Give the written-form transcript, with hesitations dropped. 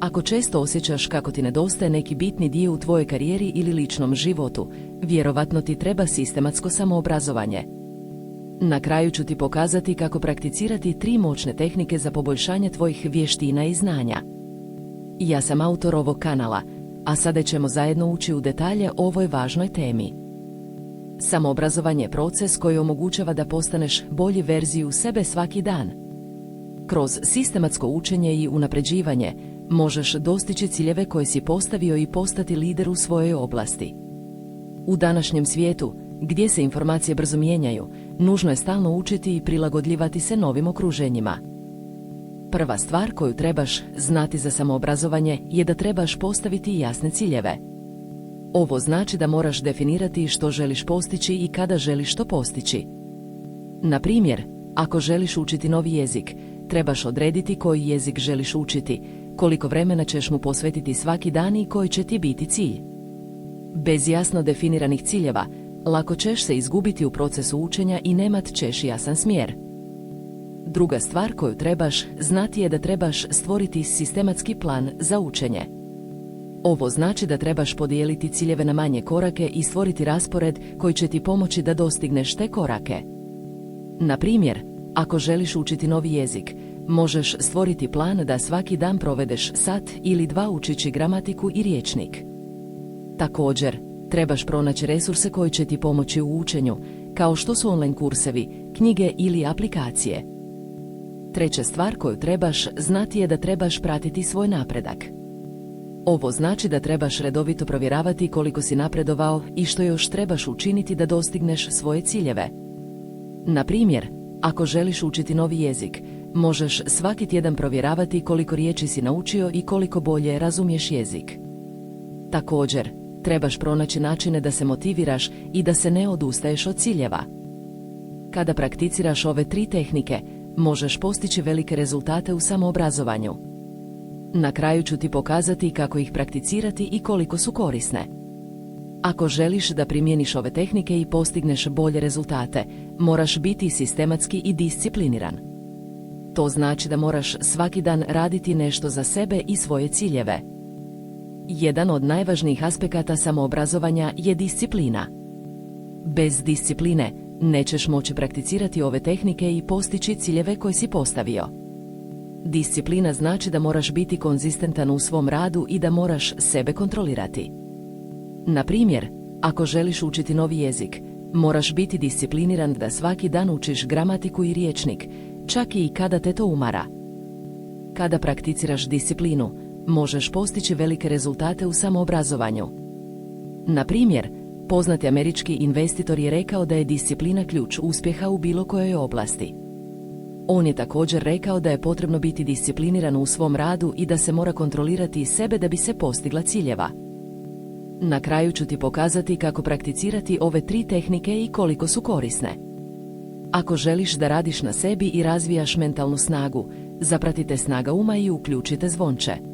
Ako često osjećaš kako ti nedostaje neki bitni dio u tvojoj karijeri ili ličnom životu, vjerovatno ti treba sistematsko samoobrazovanje. Na kraju ću ti pokazati kako prakticirati 3 moćne tehnike za poboljšanje tvojih vještina i znanja. Ja sam autor ovog kanala, a sada ćemo zajedno ući u detalje o ovoj važnoj temi. Samoobrazovanje je proces koji omogućava da postaneš bolji verziju sebe svaki dan. Kroz sistematsko učenje i unapređivanje možeš dostići ciljeve koje si postavio i postati lider u svojoj oblasti. U današnjem svijetu, gdje se informacije brzo mijenjaju, nužno je stalno učiti i prilagodljivati se novim okruženjima. Prva stvar koju trebaš znati za samoobrazovanje je da trebaš postaviti jasne ciljeve. Ovo znači da moraš definirati što želiš postići i kada želiš to postići. Na primjer, ako želiš učiti novi jezik, trebaš odrediti koji jezik želiš učiti, koliko vremena ćeš mu posvetiti svaki dan i koji će ti biti cilj. Bez jasno definiranih ciljeva, lako ćeš se izgubiti u procesu učenja i nemat ćeš jasan smjer. Druga stvar koju trebaš znati je da trebaš stvoriti sistematski plan za učenje. Ovo znači da trebaš podijeliti ciljeve na manje korake i stvoriti raspored koji će ti pomoći da dostigneš te korake. Na primjer, ako želiš učiti novi jezik, možeš stvoriti plan da svaki dan provedeš sat ili 2 učići gramatiku i rječnik. Također, trebaš pronaći resurse koji će ti pomoći u učenju, kao što su online kursevi, knjige ili aplikacije. Treća stvar koju trebaš znati je da trebaš pratiti svoj napredak. Ovo znači da trebaš redovito provjeravati koliko si napredovao i što još trebaš učiniti da dostigneš svoje ciljeve. Na primjer, ako želiš učiti novi jezik, možeš svaki tjedan provjeravati koliko riječi si naučio i koliko bolje razumiješ jezik. Također, trebaš pronaći načine da se motiviraš i da se ne odustaješ od ciljeva. Kada prakticiraš ove 3 tehnike, možeš postići velike rezultate u samoobrazovanju. Na kraju ću ti pokazati kako ih prakticirati i koliko su korisne. Ako želiš da primjeniš ove tehnike i postigneš bolje rezultate, moraš biti sistematski i discipliniran. To znači da moraš svaki dan raditi nešto za sebe i svoje ciljeve. Jedan od najvažnijih aspekata samoobrazovanja je disciplina. Bez discipline nećeš moći prakticirati ove tehnike i postići ciljeve koje si postavio. Disciplina znači da moraš biti konzistentan u svom radu i da moraš sebe kontrolirati. Na primjer, ako želiš učiti novi jezik, moraš biti discipliniran da svaki dan učiš gramatiku i rječnik, čak i kada te to umara. Kada prakticiraš disciplinu, možeš postići velike rezultate u samoobrazovanju. Na primjer, poznati američki investitor je rekao da je disciplina ključ uspjeha u bilo kojoj oblasti. On je također rekao da je potrebno biti discipliniran u svom radu i da se mora kontrolirati sebe da bi se postigla ciljeva. Na kraju ću ti pokazati kako prakticirati ove 3 tehnike i koliko su korisne. Ako želiš da radiš na sebi i razvijaš mentalnu snagu, zapratite Snaga uma i uključite zvonče.